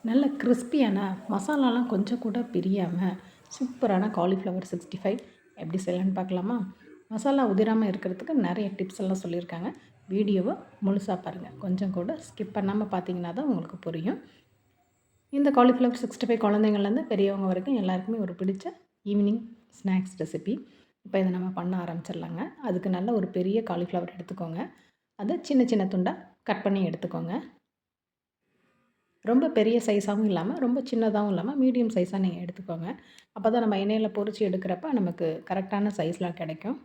நல்ல கிறிஸ்பியான மசாலாலாம் கொஞ்சம் கூட பிரியாமல் சூப்பரான காலிஃப்ளவர் 65 எப்படி செய்யலான்னு பார்க்கலாமா? மசாலா உதிராமல் இருக்கிறதுக்கு நிறைய டிப்ஸ் எல்லாம் சொல்லியிருக்காங்க. வீடியோவை முழுசாக பாருங்கள். கொஞ்சம் கூட ஸ்கிப் பண்ணாமல் பார்த்தீங்கன்னா தான் உங்களுக்கு புரியும். இந்த காலிஃப்ளவர் 65 குழந்தைங்கள்லேருந்து பெரியவங்க வரைக்கும் எல்லாருக்குமே ஒரு பிடிச்ச ஈவினிங் ஸ்நாக்ஸ் ரெசிபி. இப்போ இதை நம்ம பண்ண ஆரம்பிச்சிடலாங்க. அதுக்கு நல்ல ஒரு பெரிய காலிஃப்ளவர் எடுத்துக்கோங்க. அதை சின்ன சின்ன துண்டாக கட் பண்ணி எடுத்துக்கோங்க. ரொம்ப பெரிய சைஸாகவும் இல்லாமல் ரொம்ப சின்னதாகவும் இல்லாமல் மீடியம் சைஸாக நீங்கள் எடுத்துக்கோங்க. அப்போ தான் நம்ம எண்ணெயில் பொரித்து எடுக்கிறப்ப நமக்கு கரெக்டான சைஸில் கிடைக்கும்.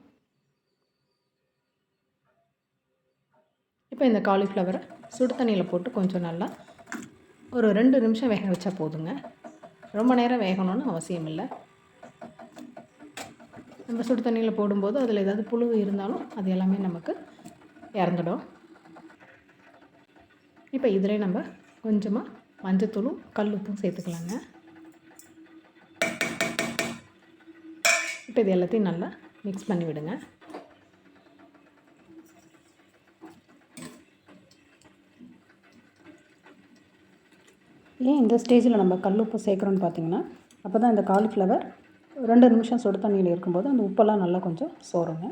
இப்போ இந்த காலிஃப்ளவரை சுடு தண்ணியில் போட்டு கொஞ்சம் நல்லா ஒரு 2 நிமிஷம் வேக வச்சா போதுங்க. ரொம்ப நேரம் வேகணும்னு அவசியம் இல்லை. நம்ம சுடு தண்ணியில் போடும்போது அதில் ஏதாவது புழு இருந்தாலும் அது எல்லாமே நமக்கு இறந்துடும். இப்போ இதில் நம்ம கொஞ்சமாக மஞ்சத்தூளும் கல்லுப்பும் சேர்த்துக்கலாங்க. இப்போ இது எல்லாத்தையும் நல்லா மிக்ஸ் பண்ணி விடுங்க. ஏன் இந்த ஸ்டேஜில் நம்ம கல்லுப்பு சேர்க்குறோன்னு பார்த்தீங்கன்னா, அப்போ தான் இந்த காலிஃப்ளவர் 2 நிமிஷம் சுடு தண்ணியில் இருக்கும்போது அந்த உப்பெல்லாம் நல்லா கொஞ்சம் சோறுங்க.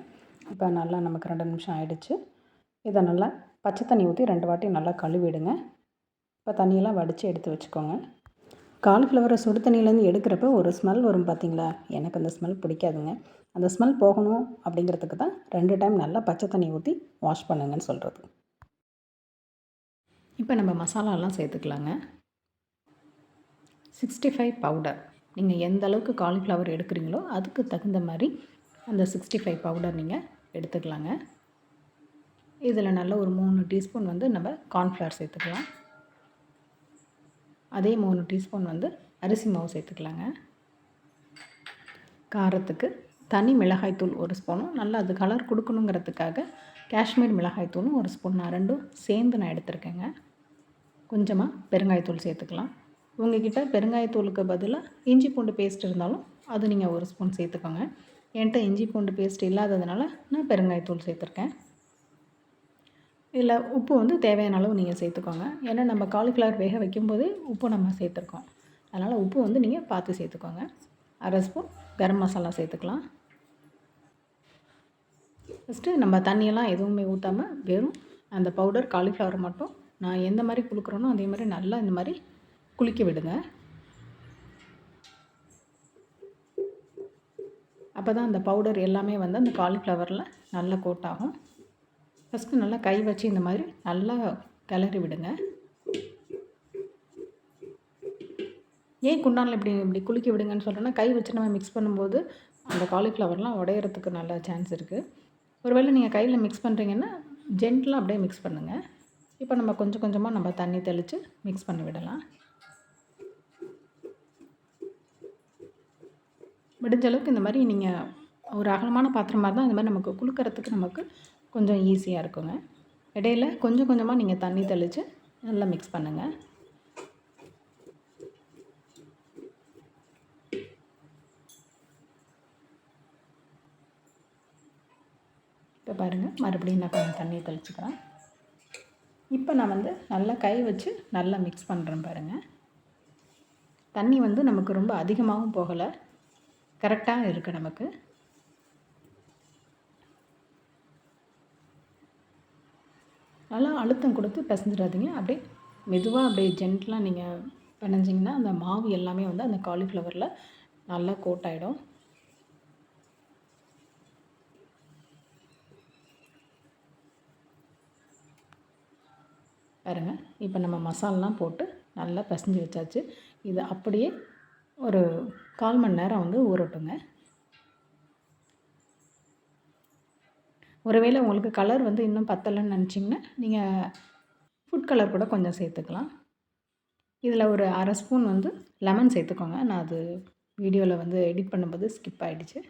இப்போ நல்லா நமக்கு 2 நிமிஷம் ஆகிடுச்சு. இதை நல்லா பச்சை தண்ணி ஊற்றி 2 வாட்டி நல்லா கழுவிடுங்க. இப்போ தண்ணியெல்லாம் வடித்து எடுத்து வச்சுக்கோங்க. காலிஃப்ளவரை சுடு தண்ணியிலேருந்து எடுக்கிறப்ப ஒரு ஸ்மெல் வரும் பார்த்தீங்களா? எனக்கு அந்த ஸ்மெல் பிடிக்காதுங்க. அந்த ஸ்மெல் போகணும் அப்படிங்கிறதுக்கு தான் 2 டைம் நல்லா பச்சை தண்ணி ஊற்றி வாஷ் பண்ணுங்கன்னு சொல்கிறது. இப்போ நம்ம மசாலாலாம் சேர்த்துக்கலாங்க. 65 பவுடர். நீங்கள் எந்த அளவுக்கு காலிஃப்ளவர் எடுக்கிறீங்களோ அதுக்கு தகுந்த மாதிரி அந்த 65 பவுடர் நீங்கள் எடுத்துக்கலாங்க. இதில் நல்ல ஒரு 3 டீஸ்பூன் வந்து நம்ம கார்ன்ஃப்ளவர் சேர்த்துக்கலாம். அதே 3 டீஸ்பூன் வந்து அரிசி மாவு சேர்த்துக்கலாங்க. காரத்துக்கு தனி மிளகாய்த்தூள் 1 ஸ்பூனும் நல்லா அது கலர் கொடுக்கணுங்கிறதுக்காக காஷ்மீர் மிளகாய்த்தூளும் 1 ஸ்பூன், நான் ரெண்டும் சேர்ந்து நான் எடுத்துருக்கேங்க. கொஞ்சமாக பெருங்காயத்தூள் சேர்த்துக்கலாம். உங்கள்கிட்ட பெருங்காயத்தூளுக்கு பதிலாக இஞ்சி பூண்டு பேஸ்ட் இருந்தாலும் அது நீங்கள் 1 ஸ்பூன் சேர்த்துக்கோங்க. என்கிட்ட இஞ்சி பூண்டு பேஸ்ட் இல்லாததுனால நான் பெருங்காயத்தூள் சேர்த்துருக்கேன். இதில் உப்பு வந்து தேவையான அளவு நீங்கள் சேர்த்துக்கோங்க. ஏன்னா நம்ம காலிஃப்ளவர் வேக வைக்கும்போதே உப்பு நம்ம சேர்த்துருக்கோம். அதனால் உப்பு வந்து நீங்கள் பார்த்து சேர்த்துக்கோங்க. 1/2 ஸ்பூன் கரம் மசாலா சேர்த்துக்கலாம். ஃபஸ்ட்டு நம்ம தண்ணியெல்லாம் எதுவுமே ஊற்றாமல் வெறும் அந்த பவுடர் காலிஃப்ளவர் மட்டும் நான் எந்த மாதிரி குளுக்குறேனோ அதே மாதிரி நல்லா இந்த மாதிரி குளிக்க விடுங்க. அப்போ தான் அந்த பவுடர் எல்லாமே வந்து அந்த காலிஃப்ளவரில் நல்லா கோட் ஆகும். ஃபஸ்ட்டு நல்லா கை வச்சு இந்த மாதிரி நல்லா கிளறி விடுங்க. ஏன் குண்டானில் இப்படி குளிக்க விடுங்கன்னு சொல்கிறேன்னா, கை வச்சு நம்ம மிக்ஸ் பண்ணும்போது அந்த காலிஃப்ளவர்லாம் உடையிறதுக்கு நல்ல சான்ஸ் இருக்குது. ஒருவேளை நீங்கள் கையில் மிக்ஸ் பண்ணுறீங்கன்னா ஜென்டலாக அப்படியே மிக்ஸ் பண்ணுங்கள். இப்போ நம்ம கொஞ்சம் கொஞ்சமாக நம்ம தண்ணி தெளித்து மிக்ஸ் பண்ணி விடலாம். முடிஞ்ச அளவுக்கு இந்த மாதிரி நீங்கள் ஒரு அகலமான பாத்திரமாக இருந்தால் இந்த மாதிரி நமக்கு குளுக்கிறதுக்கு நமக்கு கொஞ்சம் ஈஸியாக இருக்குங்க. இடையில கொஞ்சம் கொஞ்சமாக நீங்கள் தண்ணி தெளித்து நல்லா மிக்ஸ் பண்ணுங்கள். இப்போ பாருங்கள், மறுபடியும் நான் கொஞ்சம் தண்ணியை தெளிச்சுக்கிறேன். இப்போ நான் வந்து நல்லா கை வச்சு நல்லா மிக்ஸ் பண்ணுறேன் பாருங்கள். தண்ணி வந்து நமக்கு ரொம்ப அதிகமாகவும் போகலை, கரெக்டாக இருக்குது நமக்கு. நல்லா அழுத்தம் கொடுத்து பிசைஞ்சிடாதீங்க. அப்படியே மெதுவாக அப்படியே ஜென்டலாக நீங்கள் பிணைஞ்சிங்கன்னா அந்த மாவு எல்லாமே வந்து அந்த காலிஃப்ளவரில் நல்லா கோட் ஆகிடும். பாருங்கள், இப்போ நம்ம மசாலாலாம் போட்டு நல்லா பிசைஞ்சு வச்சாச்சு. இது அப்படியே ஒரு 1/4 மணி நேரம் வந்து ஊறட்டுங்க. ஒருவேளை உங்களுக்கு கலர் வந்து இன்னும் பத்தலைன்னு நினச்சிங்கன்னா நீங்கள் ஃபுட் கலர் கூட கொஞ்சம் சேர்த்துக்கலாம். இதில் ஒரு 1/2 ஸ்பூன் வந்து லெமன் சேர்த்துக்கோங்க. நான் அது வீடியோவில் வந்து எடிட் பண்ணும்போது ஸ்கிப் ஆகிடுச்சு.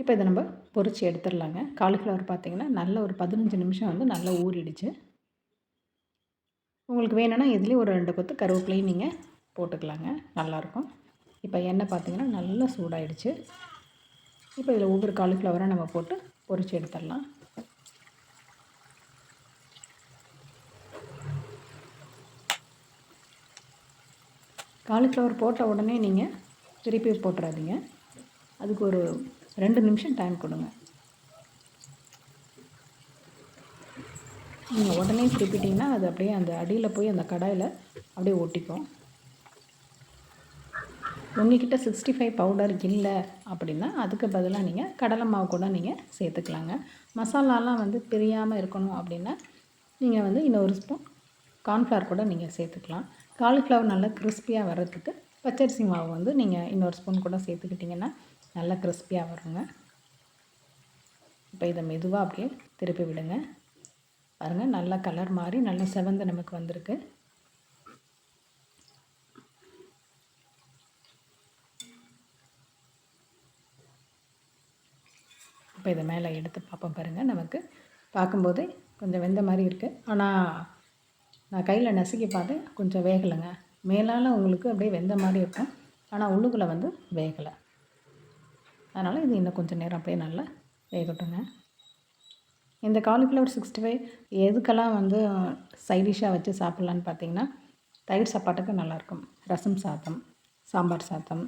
இப்போ இதை நம்ம பொரித்து எடுத்துடலாங்க. காலிஃப்ளவர் பார்த்திங்கன்னா நல்ல ஒரு 15 நிமிஷம் வந்து நல்லா ஊறிடுச்சு. உங்களுக்கு வேணும்னா இதுலேயும் ஒரு 2 கொத்து கருவேப்பிலையும் நீங்கள் போட்டுக்கலாங்க, நல்லாயிருக்கும். இப்போ எண்ணெய் பார்த்திங்கன்னா நல்லா சூடாயிடுச்சு. இப்போ இதில் ஒவ்வொரு காலிஃப்ளவராக நம்ம போட்டு பொரித்து எடுத்துடலாம். காலிஃப்ளவர் போட்ட உடனே நீங்கள் திருப்பி போட்டுறாதீங்க. அதுக்கு ஒரு 2 நிமிஷம் டைம் கொடுங்க. நீங்கள் உடனே திருப்பிட்டிங்கன்னா அது அப்படியே அந்த அடியில் போய் அந்த கடாயில் அப்படியே ஒட்டிக்கும். உங்கள்கிட்ட 65 பவுடர் இல்லை அப்படின்னா அதுக்கு பதிலாக நீங்கள் கடலை மாவு கூட நீங்கள் சேர்த்துக்கலாங்க. மசாலாலாம் வந்து பிரியாமல் இருக்கணும் அப்படின்னா நீங்கள் வந்து இன்னொரு ஸ்பூன் கார்ன்ஃப்ளவர் கூட நீங்கள் சேர்த்துக்கலாம். காலிஃப்ளவர் நல்லா கிறிஸ்பியாக வர்றதுக்கு பச்சரிசி மாவு வந்து நீங்கள் இன்னொரு ஸ்பூன் கூட சேர்த்துக்கிட்டிங்கன்னா நல்லா கிறிஸ்பியாக வருங்க. இப்போ இதை மெதுவாக அப்படியே திருப்பி விடுங்க. பாருங்கள், நல்லா கலர் மாறி நல்லா செவந்து நமக்கு வந்திருக்கு. இப்போ இதை மேலே எடுத்து பார்ப்போம் பாருங்கள். நமக்கு பார்க்கும்போதே கொஞ்சம் வெந்த மாதிரி இருக்குது. ஆனால் நான் கையில் நசுக்கி பார்த்தேன், கொஞ்சம் வேகலைங்க. மேலால் உங்களுக்கு அப்படியே வெந்த மாதிரி இருக்கும், ஆனால் உள்ளுக்குள்ளே வந்து வேகலை. அதனால் இது இன்னும் கொஞ்சம் நேரம் அப்படியே நல்லா வேகட்டுங்க. இந்த காலிஃப்ளவர் 65 எதுக்கெல்லாம் வந்து சைடிஷ்ஷாக வச்சு சாப்பிட்லான்னு பார்த்தீங்கன்னா, தயிர் சாப்பாட்டுக்கு நல்லாயிருக்கும். ரசம் சாதம், சாம்பார் சாதம்,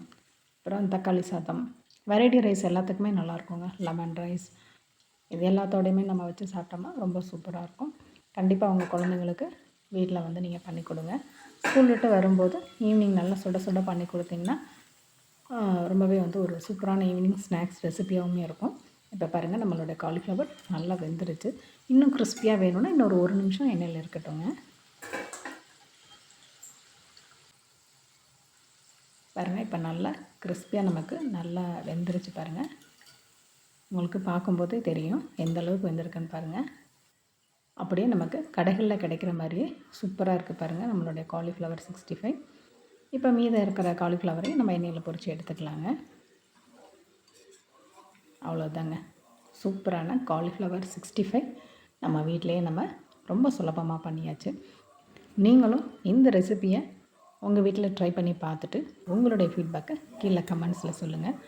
அப்புறம் தக்காளி சாதம், வெரைட்டி ரைஸ் எல்லாத்துக்குமே நல்லாயிருக்குங்க. லெமன் ரைஸ் இது எல்லாத்தோடையுமே நம்ம வச்சு சாப்பிட்டோம்னா ரொம்ப சூப்பராக இருக்கும். கண்டிப்பாக உங்கள் குழந்தைங்களுக்கு வீட்டில் வந்து நீங்கள் பண்ணி கொடுங்க. ஸ்கூல் விட்டு வரும்போது ஈவினிங் நல்லா சுட சுட பண்ணி கொடுத்தீங்கன்னா ரொம்பவே வந்து ஒரு சூப்பரான ஈவினிங் ஸ்நாக்ஸ் ரெசிபியாகவும் இருக்கும். இப்போ பாருங்கள், நம்மளோட காலிஃப்ளவர் நல்லா வெந்துருச்சு. இன்னும் கிறிஸ்பியாக வேணும்னா இன்னொரு 1 நிமிஷம் எண்ணெயில் இருக்கட்டுங்க. பாருங்கள், இப்போ நல்லா கிறிஸ்பியாக நமக்கு நல்லா வெந்துருச்சு பாருங்கள். உங்களுக்கு பார்க்கும்போதே தெரியும் எந்த அளவுக்கு வெந்திருக்குன்னு பாருங்கள். அப்படியே நமக்கு கடைகளில் கிடைக்கிற மாதிரியே சூப்பராக இருக்குது பாருங்கள் நம்மளுடைய காலிஃப்ளவர் 65. இப்போ மீதம் இருக்கிற காலிஃப்ளவரையும் நம்ம எண்ணெயில் பொரித்து எடுத்துக்கலாங்க. அவ்வளோதாங்க, சூப்பரான காலிஃப்ளவர் 65 நம்ம வீட்டிலையே நம்ம ரொம்ப சுலபமாக பண்ணியாச்சு. நீங்களும் இந்த ரெசிப்பியை உங்கள் வீட்டில் ட்ரை பண்ணி பார்த்துட்டு உங்களுடைய ஃபீட்பேக்கை கீழே கமெண்ட்ஸில் சொல்லுங்கள்.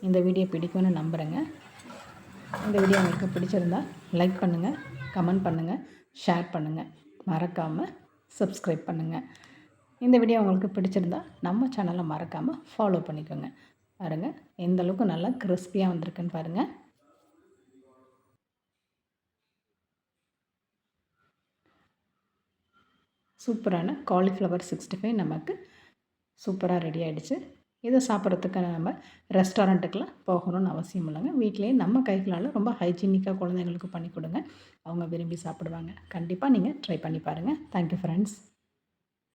இந்த வீடியோ பிடிக்கும்னு நம்புகிறேங்க. இந்த வீடியோ உங்களுக்கு பிடிச்சிருந்தா லைக் பண்ணுங்கள், கமெண்ட் பண்ணுங்கள், ஷேர் பண்ணுங்கள், மறக்காமல் சப்ஸ்கிரைப் பண்ணுங்கள். இந்த வீடியோ உங்களுக்கு பிடிச்சிருந்தா நம்ம சேனலை மறக்காமல் ஃபாலோ பண்ணிக்கோங்க. பாருங்கள் எந்த அளவுக்கு நல்லா கிறிஸ்பியாக வந்திருக்குன்னு பாருங்கள். சூப்பரான காலிஃப்ளவர் 65 நமக்கு சூப்பராக ரெடி ஆகிடுச்சு. இதை சாப்பிட்றதுக்கு நம்ம ரெஸ்டாரண்ட்டுக்கெலாம் போகணும்னு அவசியம் இல்லைங்க. வீட்டிலேயே நம்ம கைகளால் ரொம்ப ஹைஜீனிக்காக குழந்தைங்களுக்கு பண்ணி கொடுங்க. அவங்க விரும்பி சாப்பிடுவாங்க. கண்டிப்பாக நீங்கள் ட்ரை பண்ணி பாருங்கள். Thank you friends.